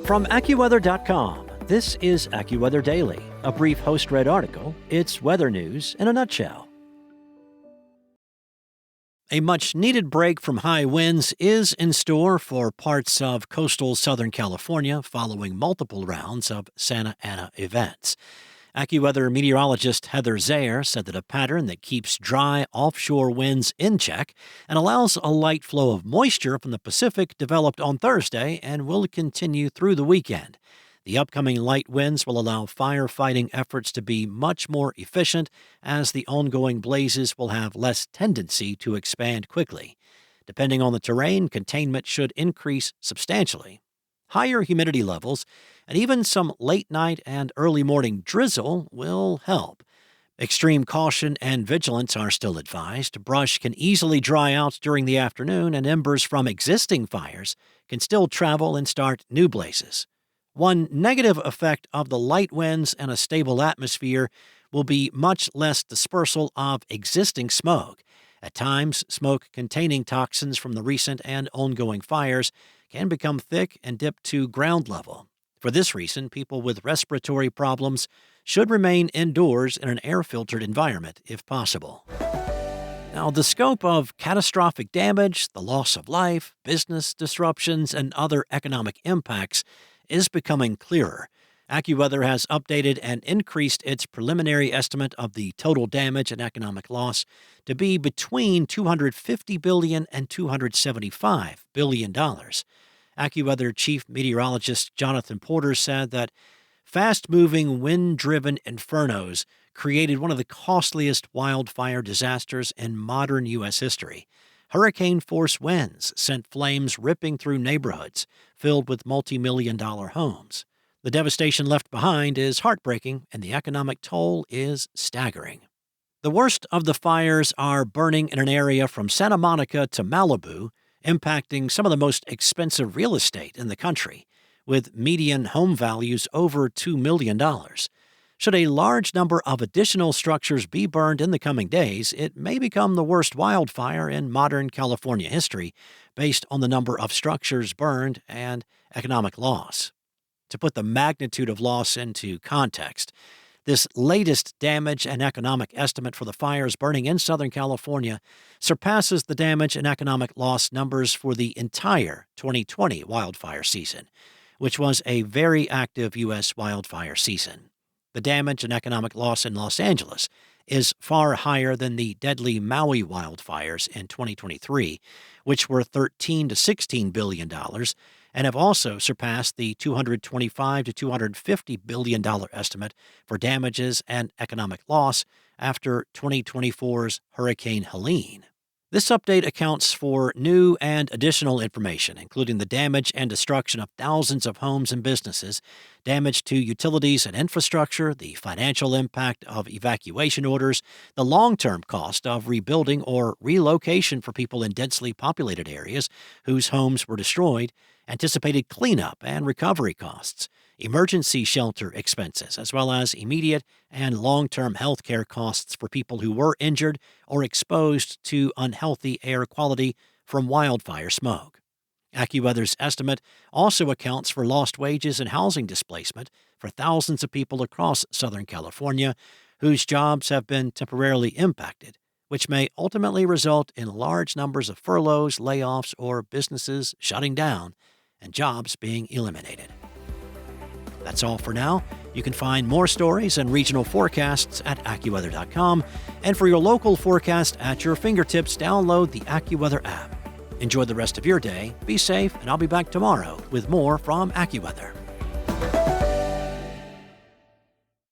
From AccuWeather.com, this is AccuWeather Daily, a brief host-read article. It's weather news in a nutshell. A much-needed break from high winds is in store for parts of coastal Southern California following multiple rounds of Santa Ana events. AccuWeather meteorologist Heather Zayer said that a pattern that keeps dry offshore winds in check and allows a light flow of moisture from the Pacific developed on Thursday and will continue through the weekend. The upcoming light winds will allow firefighting efforts to be much more efficient, as the ongoing blazes will have less tendency to expand quickly. Depending on the terrain, containment should increase substantially. Higher humidity levels and even some late-night and early-morning drizzle will help. Extreme caution and vigilance are still advised. Brush can easily dry out during the afternoon, and embers from existing fires can still travel and start new blazes. One negative effect of the light winds and a stable atmosphere will be much less dispersal of existing smoke. At times, smoke containing toxins from the recent and ongoing fires can become thick and dip to ground level. For this reason, people with respiratory problems should remain indoors in an air-filtered environment if possible. Now, the scope of catastrophic damage, the loss of life, business disruptions, and other economic impacts is becoming clearer. AccuWeather has updated and increased its preliminary estimate of the total damage and economic loss to be between $250 billion and $275 billion. AccuWeather chief meteorologist Jonathan Porter said that fast-moving, wind-driven infernos created one of the costliest wildfire disasters in modern U.S. history. Hurricane-force winds sent flames ripping through neighborhoods filled with multi-million-dollar homes. The devastation left behind is heartbreaking, and the economic toll is staggering. The worst of the fires are burning in an area from Santa Monica to Malibu, impacting some of the most expensive real estate in the country, with median home values over $2 million. Should a large number of additional structures be burned in the coming days, it may become the worst wildfire in modern California history, based on the number of structures burned and economic loss. To put the magnitude of loss into context, this latest damage and economic estimate for the fires burning in Southern California surpasses the damage and economic loss numbers for the entire 2020 wildfire season, which was a very active U.S. wildfire season. The damage and economic loss in Los Angeles is far higher than the deadly Maui wildfires in 2023, which were $13 to $16 billion, and have also surpassed the $225 to $250 billion estimate for damages and economic loss after 2024's Hurricane Helene. This update accounts for new and additional information, including the damage and destruction of thousands of homes and businesses, damage to utilities and infrastructure, the financial impact of evacuation orders, the long-term cost of rebuilding or relocation for people in densely populated areas whose homes were destroyed, anticipated cleanup and recovery costs, emergency shelter expenses, as well as immediate and long-term health care costs for people who were injured or exposed to unhealthy air quality from wildfire smoke. AccuWeather's estimate also accounts for lost wages and housing displacement for thousands of people across Southern California whose jobs have been temporarily impacted, which may ultimately result in large numbers of furloughs, layoffs, or businesses shutting down and jobs being eliminated. That's all for now. You can find more stories and regional forecasts at AccuWeather.com. And for your local forecast at your fingertips, download the AccuWeather app. Enjoy the rest of your day, be safe, and I'll be back tomorrow with more from AccuWeather.